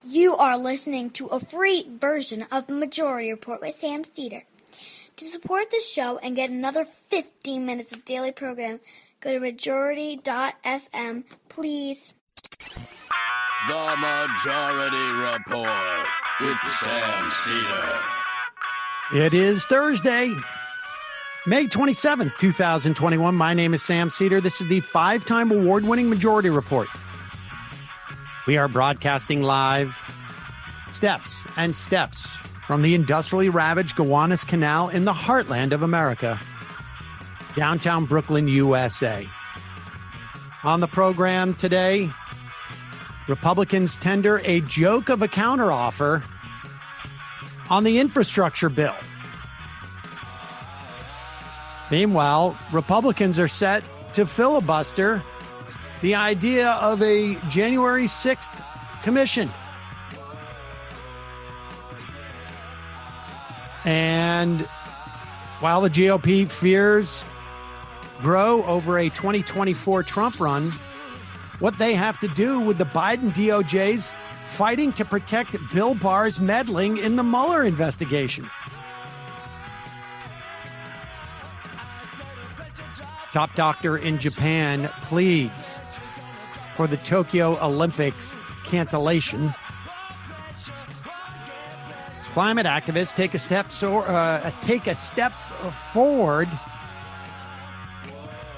You are listening to a free version of the Majority Report with Sam Seder. To support the show and get another 15 minutes of daily program, go to majority.fm, please. The Majority Report with Sam Seder. It is Thursday, May 27th, 2021. My name is Sam Seder. This is the five-time award-winning Majority Report. We are broadcasting live steps and steps from the industrially ravaged Gowanus Canal in the heartland of America, downtown Brooklyn, USA. On the program today, Republicans tender a joke of a counteroffer on the infrastructure bill. Meanwhile, Republicans are set to filibuster the idea of a January 6th commission. And while the GOP fears grow over a 2024 Trump run, what they have to do with the Biden DOJ's fighting to protect Bill Barr's meddling in the Mueller investigation. Top doctor in Japan pleads for the Tokyo Olympics cancellation. Climate activists take a step forward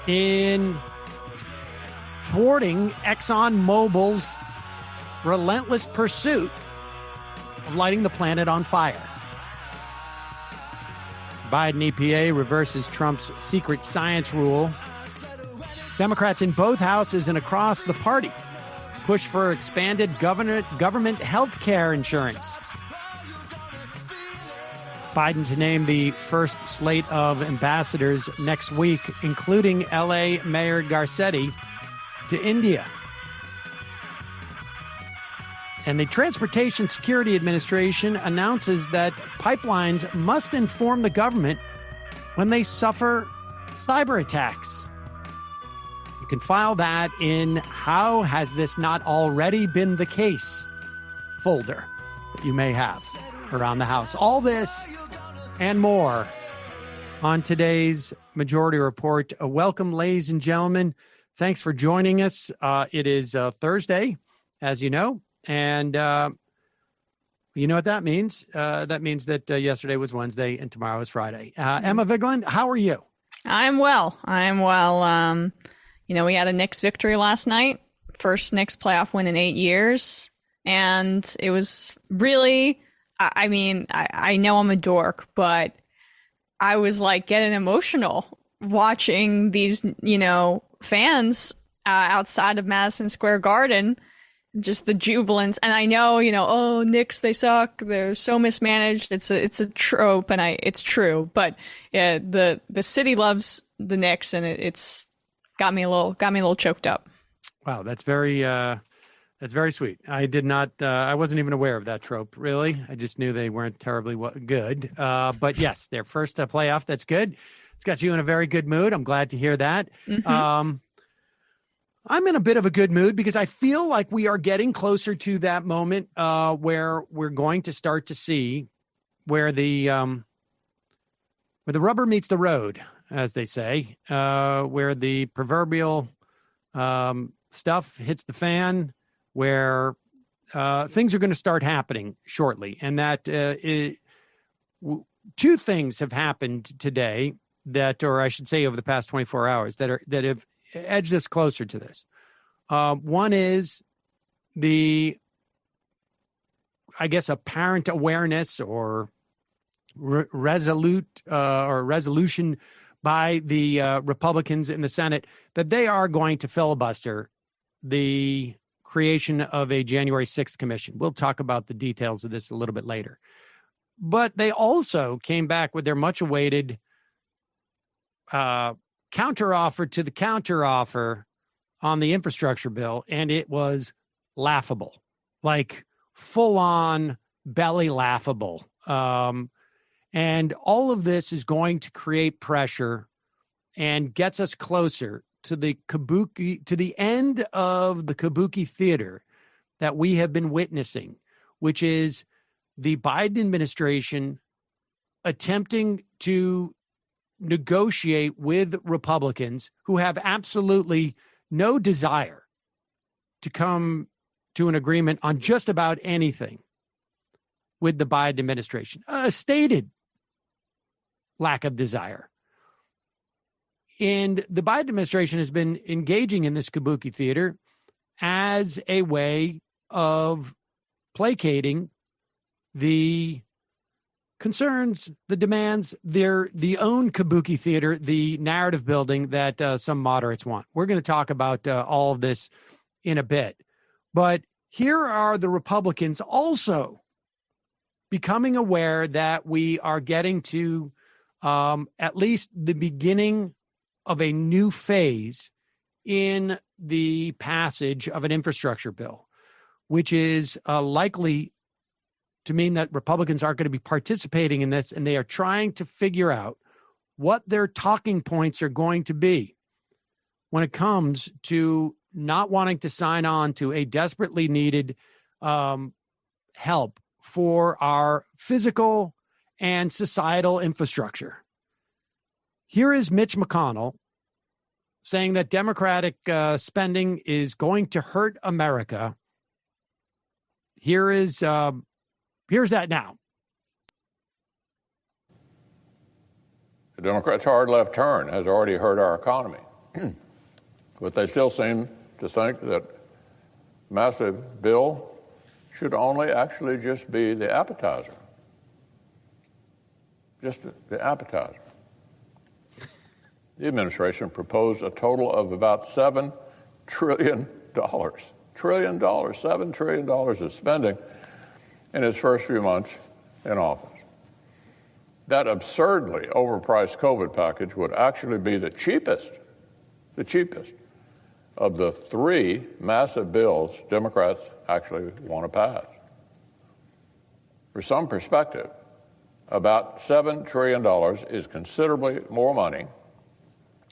in thwarting ExxonMobil's relentless pursuit of lighting the planet on fire. Biden EPA reverses Trump's secret science rule. Democrats in both houses and across the party push for expanded government health care insurance. Biden to name the first slate of ambassadors next week, including L.A. Mayor Garcetti to India. And the Transportation Security Administration announces that pipelines must inform the government when they suffer cyber attacks. You can file that in How Has This Not Already Been the Case folder that you may have around the house. All this and more on today's Majority Report. Welcome, ladies and gentlemen. Thanks for joining us. It is Thursday, as you know. And you know what that means? That means that yesterday was Wednesday and tomorrow is Friday. Emma Vigeland, how are you? I'm well. We had a Knicks victory last night. First Knicks playoff win in 8 years. And it was really, I know I'm a dork, but I was like getting emotional watching these, fans outside of Madison Square Garden. Just the jubilance. And I know, oh, Knicks, they suck. They're so mismanaged. It's a trope, and it's true. But the city loves the Knicks, and it's got me a little choked up. Wow, that's very sweet. I did not. I wasn't even aware of that trope. Really, I just knew they weren't terribly good. But yes, their first playoff. That's good. It's got you in a very good mood. I'm glad to hear that. Mm-hmm. I'm in a bit of a good mood because I feel like we are getting closer to that moment where we're going to start to see where the rubber meets the road, as they say, where the proverbial stuff hits the fan, where things are going to start happening shortly. And that two things have happened today or I should say over the past 24 hours that have edged us closer to this. One is apparent awareness or resolution by the Republicans in the Senate that they are going to filibuster the creation of a January 6th commission. We'll talk about the details of this a little bit later. But they also came back with their much-awaited counteroffer to the counteroffer on the infrastructure bill, and it was laughable, like full-on belly laughable. And all of this is going to create pressure and gets us closer to the end of the kabuki theater that we have been witnessing, which is the Biden administration attempting to negotiate with Republicans who have absolutely no desire to come to an agreement on just about anything with the Biden administration. A stated lack of desire. And the Biden administration has been engaging in this kabuki theater as a way of placating the concerns, the demands, the own kabuki theater, the narrative building that some moderates want. We're going to talk about all of this in a bit. But here are the Republicans also becoming aware that we are getting to at least the beginning of a new phase in the passage of an infrastructure bill, which is likely to mean that Republicans aren't going to be participating in this, and they are trying to figure out what their talking points are going to be when it comes to not wanting to sign on to a desperately needed help for our physical and societal infrastructure. Here is Mitch McConnell saying that Democratic spending is going to hurt America. Here's that now. The Democrats' hard left turn has already hurt our economy. But they still seem to think that massive bill should only actually just be the appetizer. Just the appetizer. The administration proposed a total of about $7 trillion. $7 trillion of spending in its first few months in office. That absurdly overpriced COVID package would actually be the cheapest of the three massive bills Democrats actually want to pass. For some perspective, about $7 trillion is considerably more money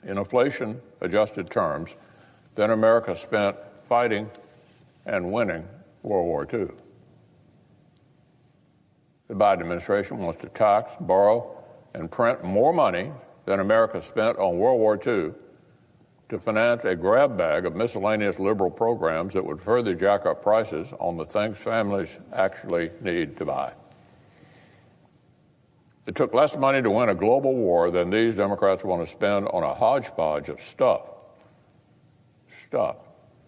in inflation-adjusted terms than America spent fighting and winning World War II. The Biden administration wants to tax, borrow, and print more money than America spent on World War II to finance a grab bag of miscellaneous liberal programs that would further jack up prices on the things families actually need to buy. It took less money to win a global war than these Democrats want to spend on a hodgepodge of stuff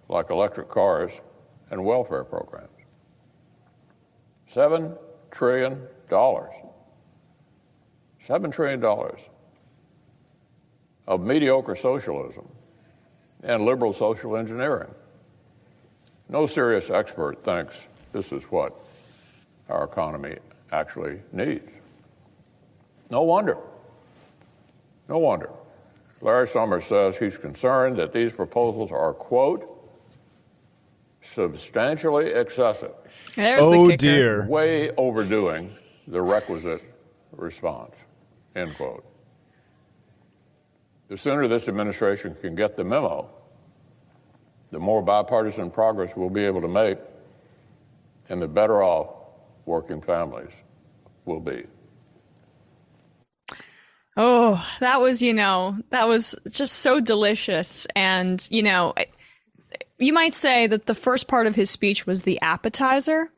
like electric cars and welfare programs. $7 trillion. $7 trillion of mediocre socialism and liberal social engineering. No serious expert thinks this is what our economy actually needs. No wonder. Larry Summers says he's concerned that these proposals are, quote, substantially excessive. There's the kicker. Dear. Way overdoing the requisite response, end quote. The sooner this administration can get the memo, the more bipartisan progress we'll be able to make, and the better off working families will be. Oh, that was just so delicious. And, you might say that the first part of his speech was the appetizer,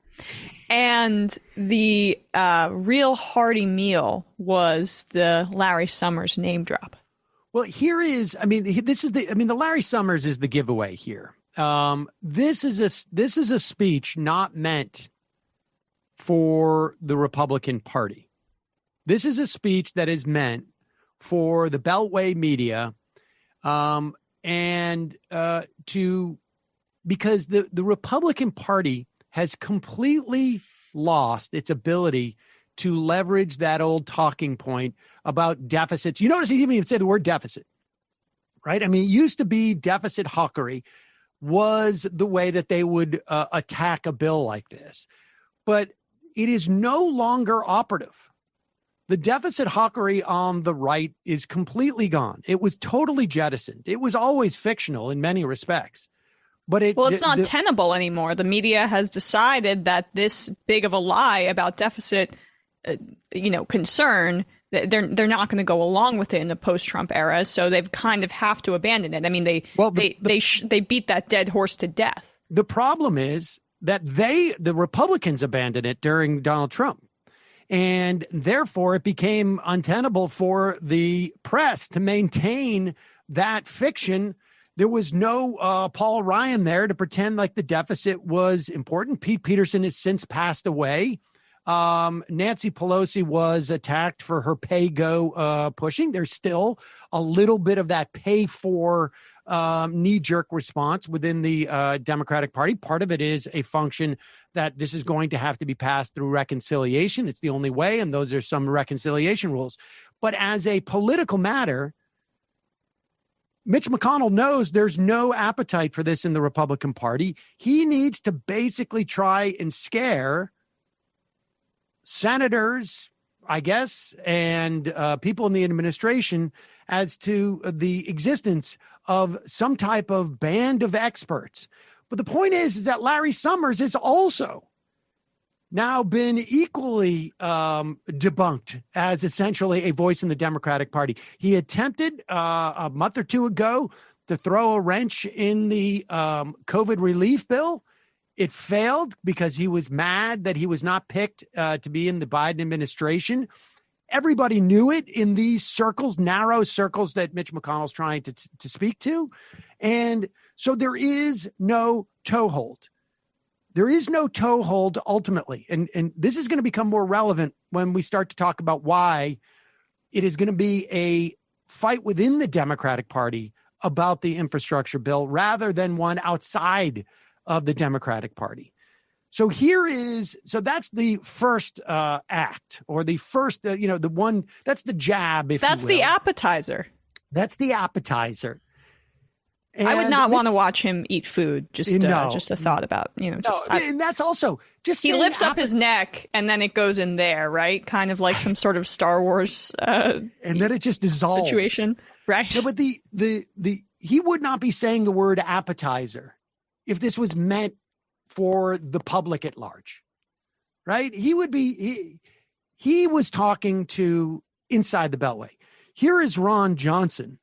and the real hearty meal was the Larry Summers name drop. Well, the Larry Summers is the giveaway here. This is a speech not meant for the Republican Party. This is a speech that is meant for the Beltway media, because the Republican Party has completely lost its ability to leverage that old talking point about deficits. You notice he didn't even say the word deficit, right? I mean, it used to be deficit hawkery was the way that they would attack a bill like this, but it is no longer operative. The deficit hawkery on the right is completely gone. It was totally jettisoned. It was always fictional in many respects. But it's not tenable anymore. The media has decided that this big of a lie about deficit, concern, they're not going to go along with it in the post-Trump era. So they've kind of have to abandon it. I mean, they beat that dead horse to death. The problem is that the Republicans abandoned it during Donald Trump. And therefore, it became untenable for the press to maintain that fiction. There was no Paul Ryan there to pretend like the deficit was important. Pete Peterson has since passed away. Nancy Pelosi was attacked for her pay-go pushing. There's still a little bit of that pay-for knee-jerk response within the Democratic Party. Part of it is a function that this is going to have to be passed through reconciliation. It's the only way, and those are some reconciliation rules. But as a political matter, Mitch McConnell knows there's no appetite for this in the Republican Party. He needs to basically try and scare senators, I guess, and people in the administration as to the existence of some type of band of experts. But the point is that Larry Summers has also now been equally debunked as essentially a voice in the Democratic Party. He attempted a month or two ago to throw a wrench in the COVID relief bill. It failed because he was mad that he was not picked to be in the Biden administration. Everybody knew it in these circles, narrow circles that Mitch McConnell's trying to speak to. And so there is no toehold. There is no toehold ultimately. And this is going to become more relevant when we start to talk about why it is going to be a fight within the Democratic Party about the infrastructure bill rather than one outside of the Democratic Party. So that's the first act, or the first, the one, that's the jab, if that's you will. The appetizer. That's the appetizer. And I would not want to watch him eat food. Just a thought about, and that's also just, he lifts up his neck and then it goes in there, right? Kind of like some sort of Star Wars, and then it just dissolves situation. Right. No, but he would not be saying the word appetizer if this was meant for the public at large, right? He was talking to inside the Beltway. Here is Ron Johnson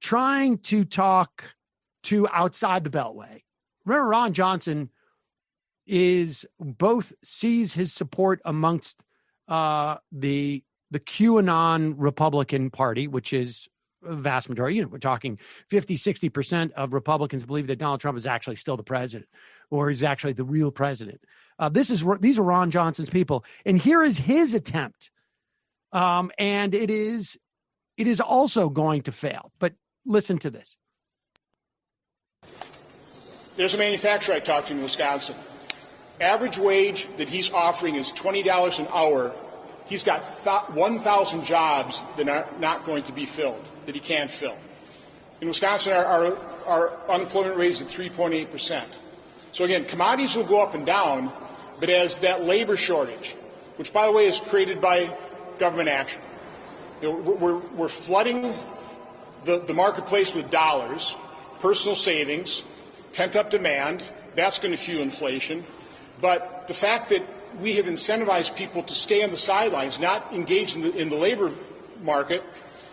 trying to talk to outside the Beltway. Remember, Ron Johnson sees his support amongst the QAnon Republican Party, which is a vast majority. We're talking 50-60% of Republicans believe that Donald Trump is actually still the president, or is actually the real president. These are Ron Johnson's people, and here is his attempt, and it is also going to fail. But listen to this. There's a manufacturer I talked to in Wisconsin. Average wage that he's offering is $20 an hour. He's got 1,000 jobs that are not going to be filled, that he can't fill. In Wisconsin, our unemployment rate is at 3.8%. So again, commodities will go up and down, but as that labor shortage, which by the way is created by government action, we're flooding the marketplace with dollars, personal savings, pent-up demand. That's going to fuel inflation. But the fact that we have incentivized people to stay on the sidelines, not engage in the labor market,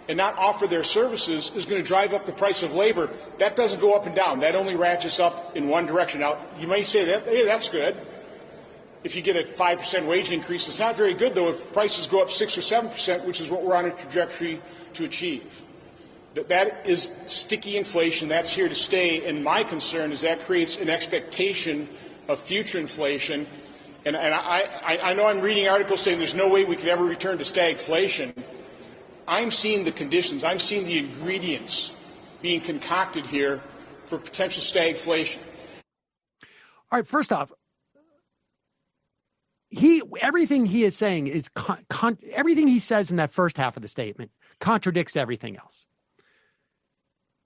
and not offer their services is going to drive up the price of labor. That doesn't go up and down. That only ratchets up in one direction. Now, you may say that, hey, that's good. If you get a 5% wage increase, it's not very good, though, if prices go up 6 or 7%, which is what we're on a trajectory to achieve. That is sticky inflation. That's here to stay. And my concern is that creates an expectation of future inflation. And I know I'm reading articles saying there's no way we could ever return to stagflation. I'm seeing the conditions. I'm seeing the ingredients being concocted here for potential stagflation. All right, first off, everything he is saying is everything he says in that first half of the statement contradicts everything else.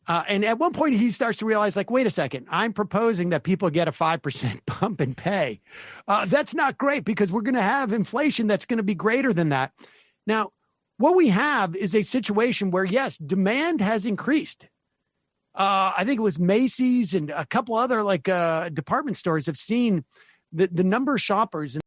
And at one point he starts to realize, like, wait a second, I'm proposing that people get a 5% bump in pay. That's not great because we're going to have inflation that's going to be greater than that. Now, what we have is a situation where, yes, demand has increased. I think it was Macy's and a couple other like department stores have seen the number of shoppers